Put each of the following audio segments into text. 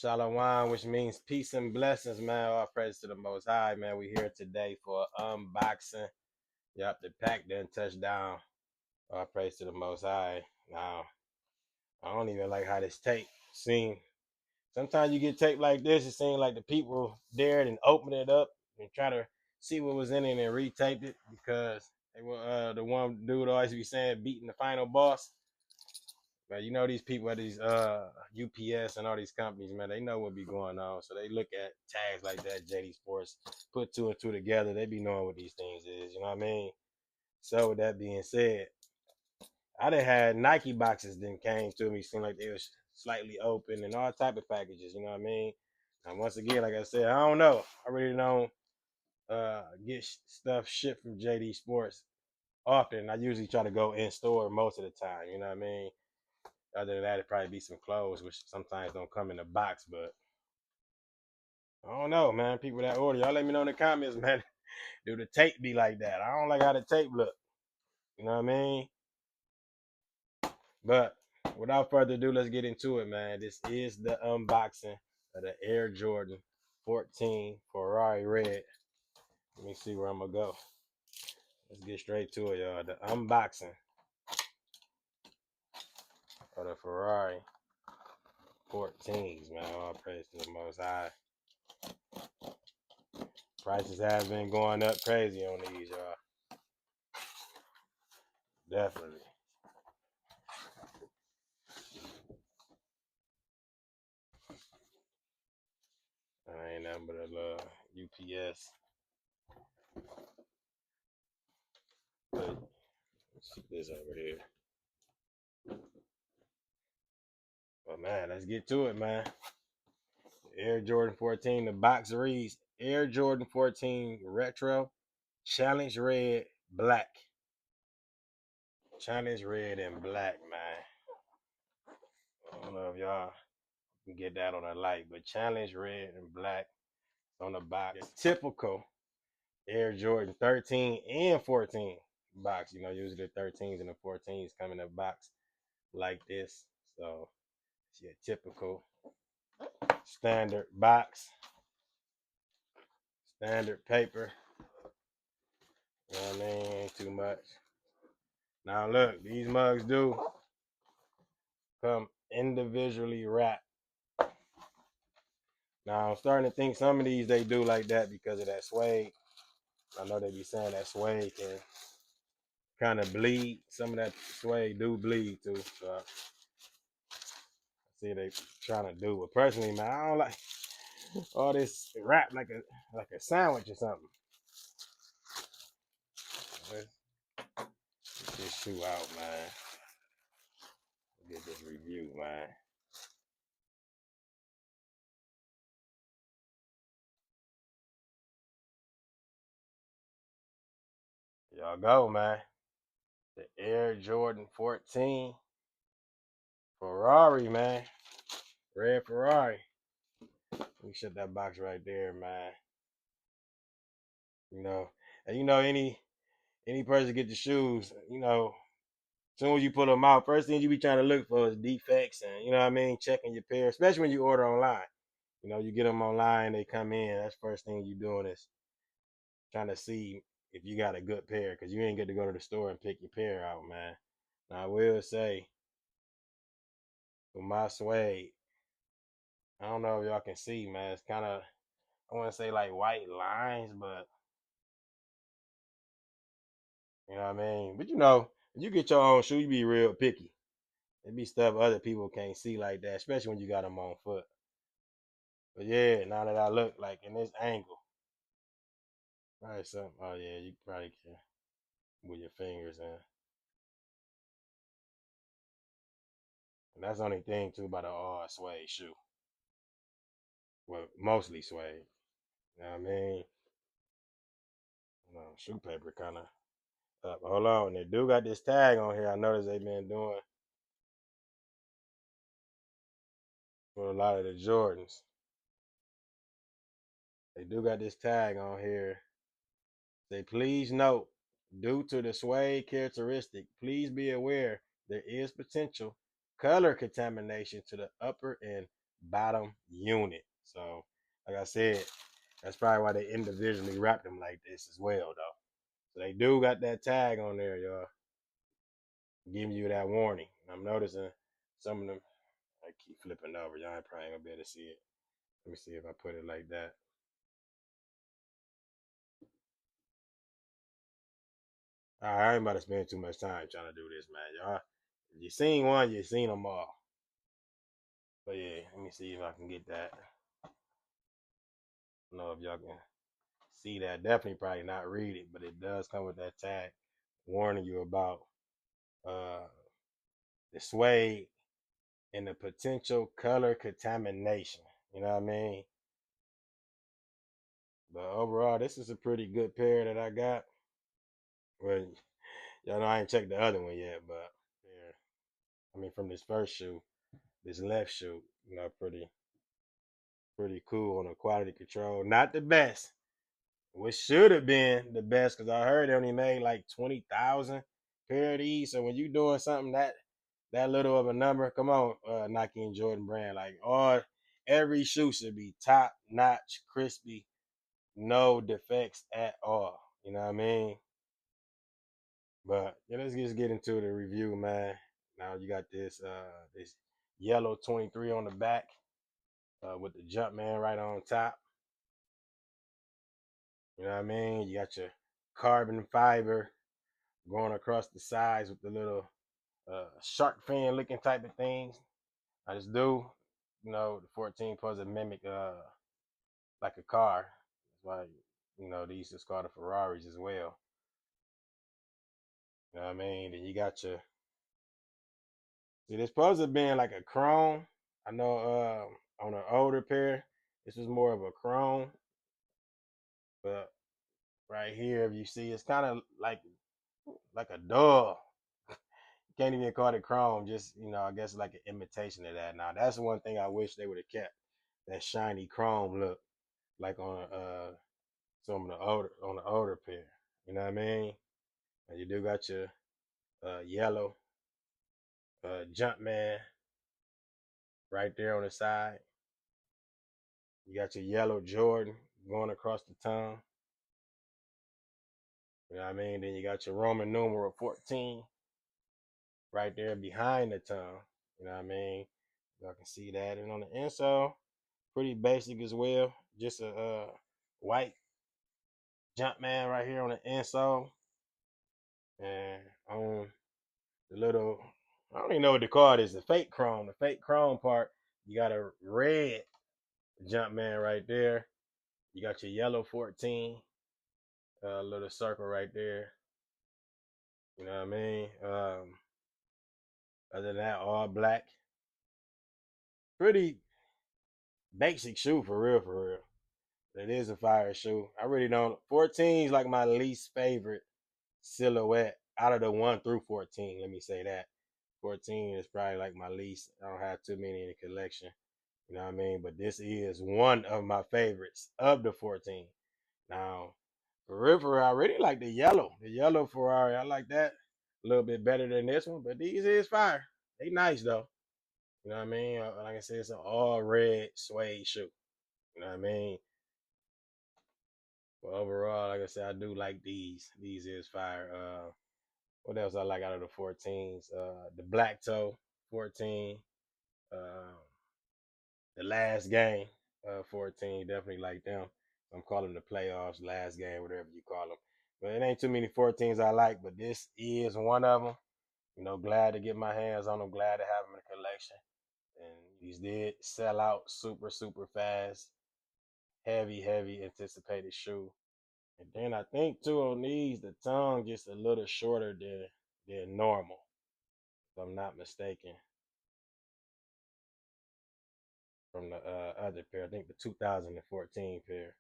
Shalom, which means peace and blessings, man. All praise to the Most High, man. We here today for unboxing. Yup, the pack done touched down. All praise to the Most High. Now, I don't even like how this tape seem. Sometimes you get tape like this, it seems like the people dared and open it up and try to see what was in it and retaped it because they were the one dude always be saying beating the final boss. But you know these people at these UPS and all these companies, man, they know what be going on. So they look at tags like that, JD Sports, put two and two together. They be knowing what these things is, you know what I mean? So with that being said, I done had Nike boxes then came to me, seemed like they was slightly open and all type of packages, you know what I mean? And once again, like I said, I don't know. I really don't get stuff shipped from JD Sports often. I usually try to go in store most of the time, you know what I mean? Other than that, it'd probably be some clothes, which sometimes don't come in a box. But I don't know, man. People that order, y'all let me know in the comments, man. Do the tape be like that? I don't like how the tape look. You know what I mean? But without further ado, let's get into it, man. This is the unboxing of the Air Jordan 14 Ferrari Red. Let me see where I'm gonna go. Let's get straight to it, y'all. The unboxing of the Ferrari 14s, man. All praise to the Most High. Prices have been going up crazy on these, y'all. Definitely. I ain't nothing but a little UPS. But let's see this over here. But man, let's get to it, man. Air Jordan 14, the box reads Air Jordan 14 Retro Challenge Red Black. Challenge Red and Black, man. I don't know if y'all can get that on a light, but Challenge Red and Black on the box. The typical Air Jordan 13 and 14 box. You know, usually the 13s and the 14s come in a box like this. So it's your typical standard box, standard paper. You know what I mean? Ain't too much. Now look, these mugs do come individually wrapped. Now I'm starting to think some of these they do like that because of that suede. I know they be saying that suede can kind of bleed. Some of that suede do bleed too. So I see they trying to do. But personally, man, I don't like all this wrap like a sandwich or something. Let's get this shoe out, man. Get this review, man. Y'all go, man. The Air Jordan 14 Ferrari, man. Red Ferrari. Let me shut that box right there, man. You know, and you know any person get the shoes, you know, as soon as you put them out, first thing you be trying to look for is defects and you know what I mean, checking your pair, especially when you order online. You know, you get them online, they come in. That's the first thing you doing is trying to see if you got a good pair, because you ain't get to go to the store and pick your pair out, man. Now I will say, for my suede, I don't know if y'all can see, man. It's kind of, I want to say like white lines, but you know what I mean. But you know, if you get your own shoe, you be real picky. It be stuff other people can't see like that, especially when you got them on foot. But yeah, now that I look like in this angle, probably something. Oh yeah, you probably can with your fingers, and that's the only thing too about a suede shoe. Well, mostly suede. You know what I mean? Shoe paper kind of up. Hold on, they do got this tag on here. I noticed they've been doing for a lot of the Jordans. They do got this tag on here. Say, please note, due to the suede characteristic, please be aware there is potential color contamination to the upper and bottom unit. So, like I said, that's probably why they individually wrapped them like this as well, though. So they do got that tag on there, y'all, giving you that warning. I'm noticing some of them. I keep flipping over. Y'all ain't probably gonna be able to see it. Let me see if I put it like that. All right, I ain't about to spend too much time trying to do this, man. Y'all, you seen one, you seen them all. But yeah, let me see if I can get that. I don't know if y'all can see that. Definitely probably not read it, but it does come with that tag warning you about uh the suede and the potential color contamination. You know what I mean? But overall, this is a pretty good pair that I got. Well, y'all know I ain't checked the other one yet, but yeah, I mean from this first shoe, this left shoe, pretty cool on the quality control. Not the best, which should have been the best because I heard they only made like 20,000 pair of these. So when you doing something that little of a number, come on, Nike and Jordan brand, like all every shoe should be top notch, crispy, no defects at all. You know what I mean? But yeah, let's just get into the review, man. Now you got this yellow 23 on the back with the Jumpman right on top. You know what I mean? You got your carbon fiber going across the sides with the little shark fin looking type of things. I just do, the 14 supposed to mimic like a car. That's why they used to call the Ferraris as well. You know what I mean? Then you got your see this supposed to be like a chrome. I know on an older pair, this is more of a chrome, but right here, if you see, it's kind of like a dull. Can't even call it chrome. Just I guess like an imitation of that. Now that's one thing I wish they would have kept that shiny chrome look like on some of the older pair. You know what I mean? And you do got your yellow Jumpman right there on the side. You got your yellow Jordan going across the tongue. You know what I mean? Then you got your Roman numeral 14 right there behind the tongue. You know what I mean? Y'all can see that. And on the insole, pretty basic as well. Just a white Jumpman right here on the insole. And on the little, I don't even know what to call this, the fake chrome. The fake chrome part, you got a red Jumpman right there. You got your yellow 14, little circle right there. You know what I mean? Other than that, all black. Pretty basic shoe for real, for real. It is a fire shoe. I really don't. 14 is like my least favorite silhouette out of the 1 through 14. Let me say that. 14 is probably like my least. I don't have too many in the collection. You know what I mean? But this is one of my favorites of the 14. Now, for real, I really like the yellow. The yellow Ferrari. I like that a little bit better than this one. But these is fire. They nice though. You know what I mean? Like I said, it's an all red suede shoe. You know what I mean? But overall, like I said, I do like these. These is fire. What else I like out of the 14s? The black toe 14. Uh, the last game 14. Definitely like them. I'm calling them the playoffs, last game, whatever you call them. But it ain't too many 14s I like, but this is one of them. Glad to get my hands on them. Glad to have them in the collection. And these did sell out super, super fast. Heavy anticipated shoe. And then I think too on these, the tongue just a little shorter than normal, if I'm not mistaken, from the other pair. I think the 2014 pair.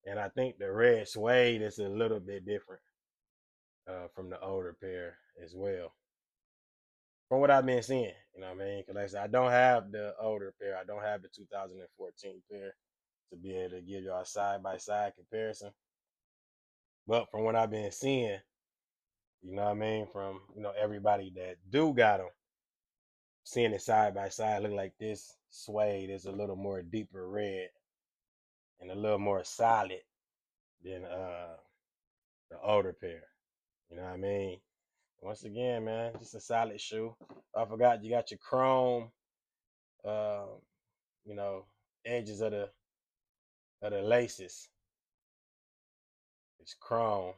And I think the red suede is a little bit different from the older pair as well. From what I've been seeing, you know what I mean? Because like I said, I don't have the older pair. I don't have the 2014 pair to be able to give y'all a side by side comparison. But from what I've been seeing, you know what I mean, from everybody that do got them, Seeing it side by side, look like this suede is a little more deeper red and a little more solid than the older pair. You know what I mean? Once again, man, just a solid shoe. I forgot you got your chrome, uh, you know, edges of the laces. It's chrome.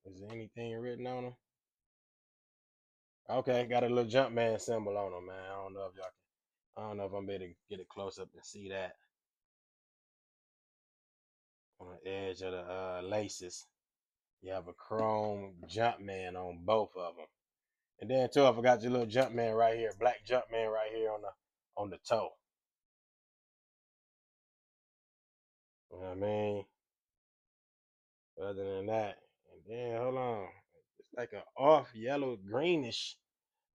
Is there anything written on them? Okay, got a little Jumpman symbol on them, man. I don't know if y'all can. I don't know if I'm able to get it close up and see that on the edge of the laces. You have a chrome Jumpman on both of them, and then too, I forgot your little Jumpman right here, black Jumpman right here on the toe. You know what I mean? Other than that, and then hold on, it's like an off yellow greenish.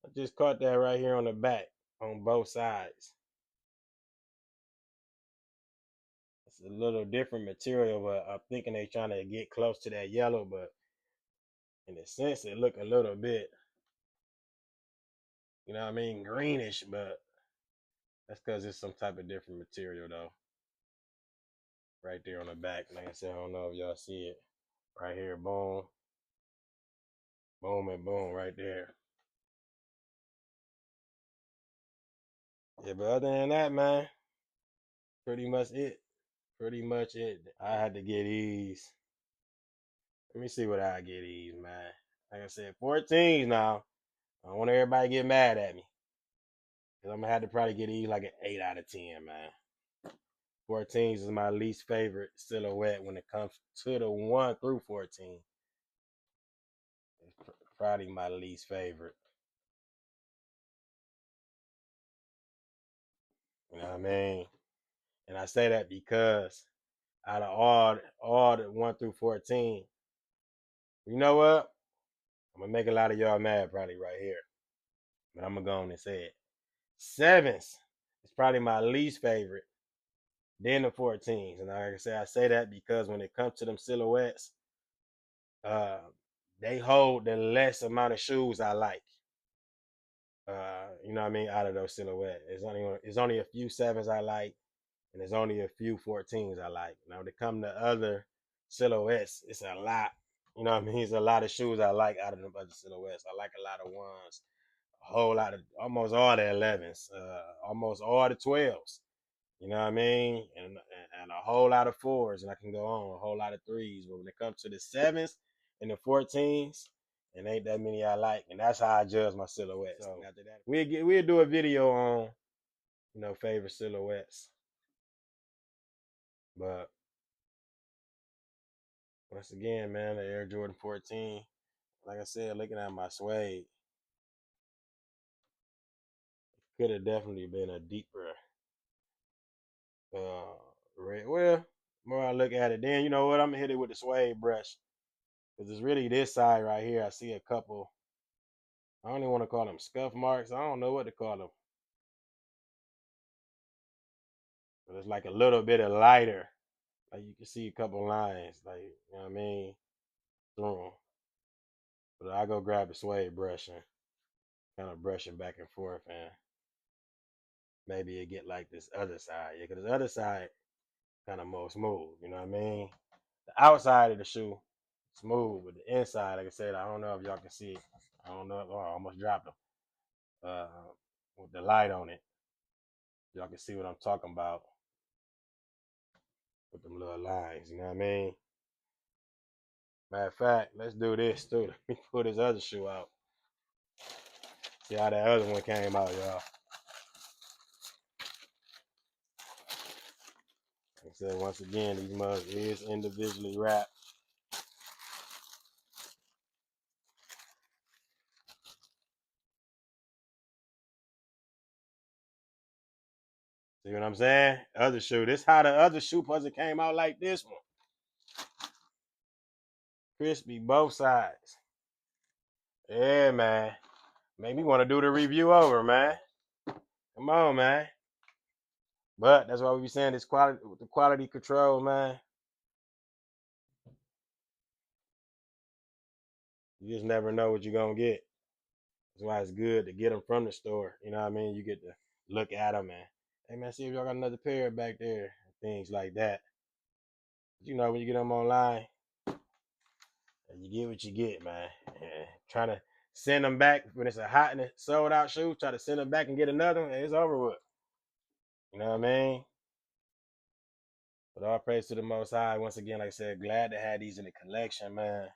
I just caught that right here on the back on both sides. It's a little different material, but I'm thinking they trying to get close to that yellow, but in a sense it look a little bit, you know what I mean, greenish, but that's because it's some type of different material though. Right there on the back. Like I said, I don't know if y'all see it. Right here, boom, boom, and boom, right there. Yeah, but other than that, man, pretty much it. Pretty much it. I had to get these. Let me see what I get these, man. Like I said, 14s now. I don't want everybody to get mad at me. Cause I'm gonna have to probably get these like an 8 out of 10, man. 14s is my least favorite silhouette when it comes to the 1 through 14. It's probably my least favorite. You know what I mean? And I say that because out of all the 1 through 14, you know what? I'm gonna make a lot of y'all mad probably right here. But I'm gonna go on and say it. 7s is probably my least favorite. Then the 14s. And like I say, I say that because when it comes to them silhouettes, uh, they hold the less amount of shoes I like. You know what I mean? Out of those silhouettes. It's only a few 7s I like, and there's only a few 14s I like. Now when it come to other silhouettes, it's a lot. You know what I mean? It's a lot of shoes I like out of them other silhouettes. I like a lot of ones, a whole lot of almost all the 11s, almost all the 12s. You know what I mean? And a whole lot of 4s, and I can go on, a whole lot of 3s. But when it comes to the 7s and the 14s, and ain't that many I like, and that's how I judge my silhouettes. So after that, we'll do a video on, favorite silhouettes. But once again, man, the Air Jordan 14, like I said, looking at my suede, could have definitely been a deeper red. Well, the more I look at it, then you know what? I'm gonna hit it with the suede brush because it's really this side right here. I see a couple. I don't even want to call them scuff marks. I don't know what to call them, but it's like a little bit of lighter. Like you can see a couple lines, like you know what I mean, through them. But I go grab the suede brush and kind of brush it back and forth, and maybe it get like this other side. Yeah, because the other side kind of more smooth. You know what I mean? The outside of the shoe smooth, but the inside, like I said, I don't know if y'all can see it. I don't know. Oh, I almost dropped them. Uh, with the light on it, y'all can see what I'm talking about with them little lines. You know what I mean? Matter of fact, let's do this too. Let me pull this other shoe out. See how that other one came out, y'all. Like I said, once again, these mugs is individually wrapped. See what I'm saying? Other shoe. This how the other shoe puzzle came out like this one. Crispy both sides. Yeah, man. Make me want to do the review over, man. Come on, man. But that's why we be saying this quality, the quality control, man. You just never know what you're gonna get. That's why it's good to get them from the store. You know what I mean? You get to look at them and, hey man, see if y'all got another pair back there, things like that. But you know, when you get them online, you get what you get, man. And trying to send them back when it's a hot and sold out shoe, try to send them back and get another one, it's over with. You know what I mean? But all praise to the Most High. Once again, like I said, glad to have these in the collection, man.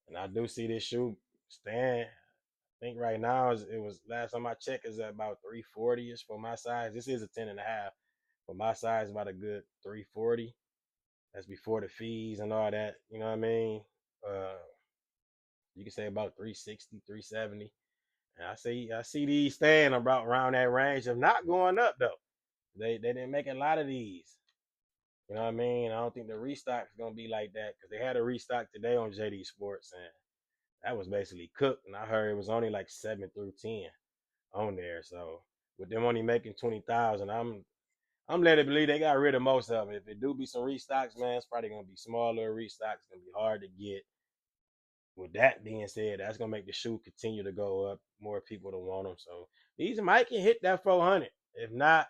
And I do see this shoe stand. I think right now it was last time I checked is at about 340 ish for my size. This is a 10.5. For my size, about a good 340. That's before the fees and all that. You know what I mean? Uh, you can say about 360, 370. And I see these staying about around that range of not going up though. They didn't make a lot of these. You know what I mean? I don't think the restock is gonna be like that because they had a restock today on JD Sports and that was basically cooked. And I heard it was only like 7 through 10 on there. So with them only making 20,000, I'm led to believe they got rid of most of it. If it do be some restocks, man, it's probably gonna be smaller restocks. It's gonna be hard to get. With that being said, that's gonna make the shoe continue to go up. More people to want them. So these might can hit that 400. If not,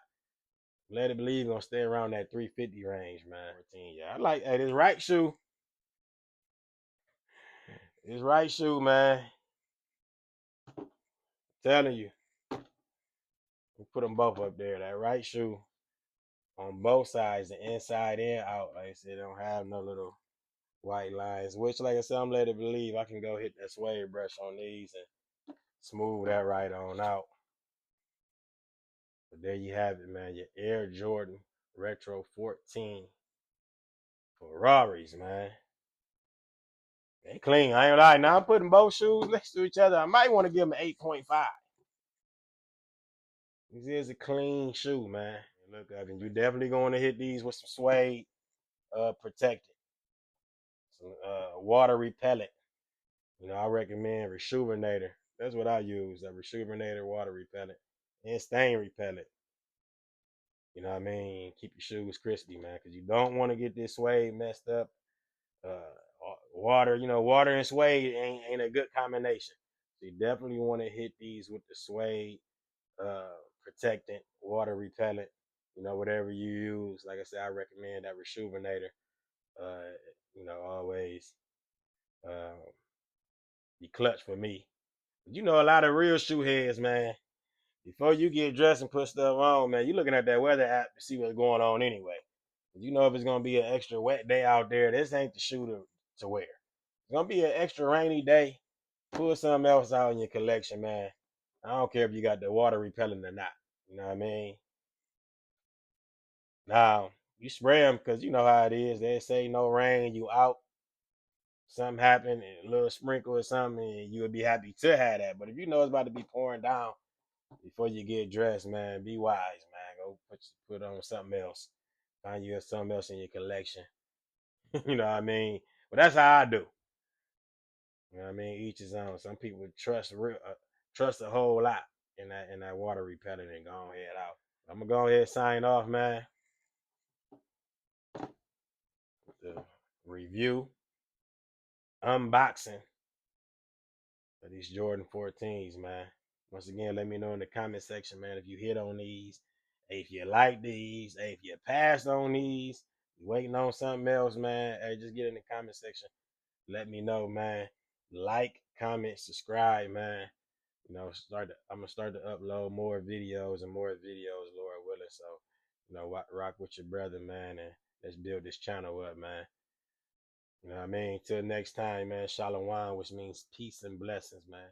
let it believe gonna stay around that 350 range, man. 14, yeah, I like hey, this right shoe. This right shoe, man. I'm telling you, we put them both up there. That right shoe on both sides, the inside and out. Like I said, they don't have no little white lines. Which, like I said, I'm led to believe I can go hit that suede brush on these and smooth that right on out. But there you have it, man. Your Air Jordan Retro 14 Ferraris, man. They clean. I ain't lying. Now I'm putting both shoes next to each other. I might want to give them an 8.5. This is a clean shoe, man. Look, you're definitely going to hit these with some suede protected, some water repellent. You know, I recommend Rejuvenator. That's what I use. A Rejuvenator water repellent and stain repellent. You know what I mean? Keep your shoes crispy, man, because you don't want to get this suede messed up. Water, you know, water and suede ain't a good combination. So you definitely want to hit these with the suede protectant, water repellent, you know, whatever you use. Like I said, I recommend that Rejuvenator. Uh, you know, always be clutch for me. But you know, a lot of real shoe heads, man. Before you get dressed and put stuff on, man, you're looking at that weather app to see what's going on anyway. You know, if it's gonna be an extra wet day out there, this ain't the shoe to wear. It's gonna be an extra rainy day. Pull something else out in your collection, man. I don't care if you got the water repellent or not. You know what I mean? Now, you spray them because you know how it is. They say no rain, you out. Something happen, a little sprinkle or something, and you would be happy to have that. But if you know it's about to be pouring down before you get dressed, man, be wise, man. Go put on something else. Find you something else in your collection. You know what I mean? But that's how I do. You know what I mean? Each his own. Some people trust a whole lot in that water repellent and go ahead out. I'm gonna go ahead and sign off, man. The review, unboxing of these Jordan 14s, man. Once again, let me know in the comment section, man, if you hit on these, if you like these, if you passed on these, you waiting on something else, man. Hey, just get in the comment section. Let me know, man. Like, comment, subscribe, man. You know, I'm gonna start to upload more videos, Lord willing. So, you know, rock with your brother, man, and let's build this channel up, man. You know what I mean? Till next time, man. Shalom, which means peace and blessings, man.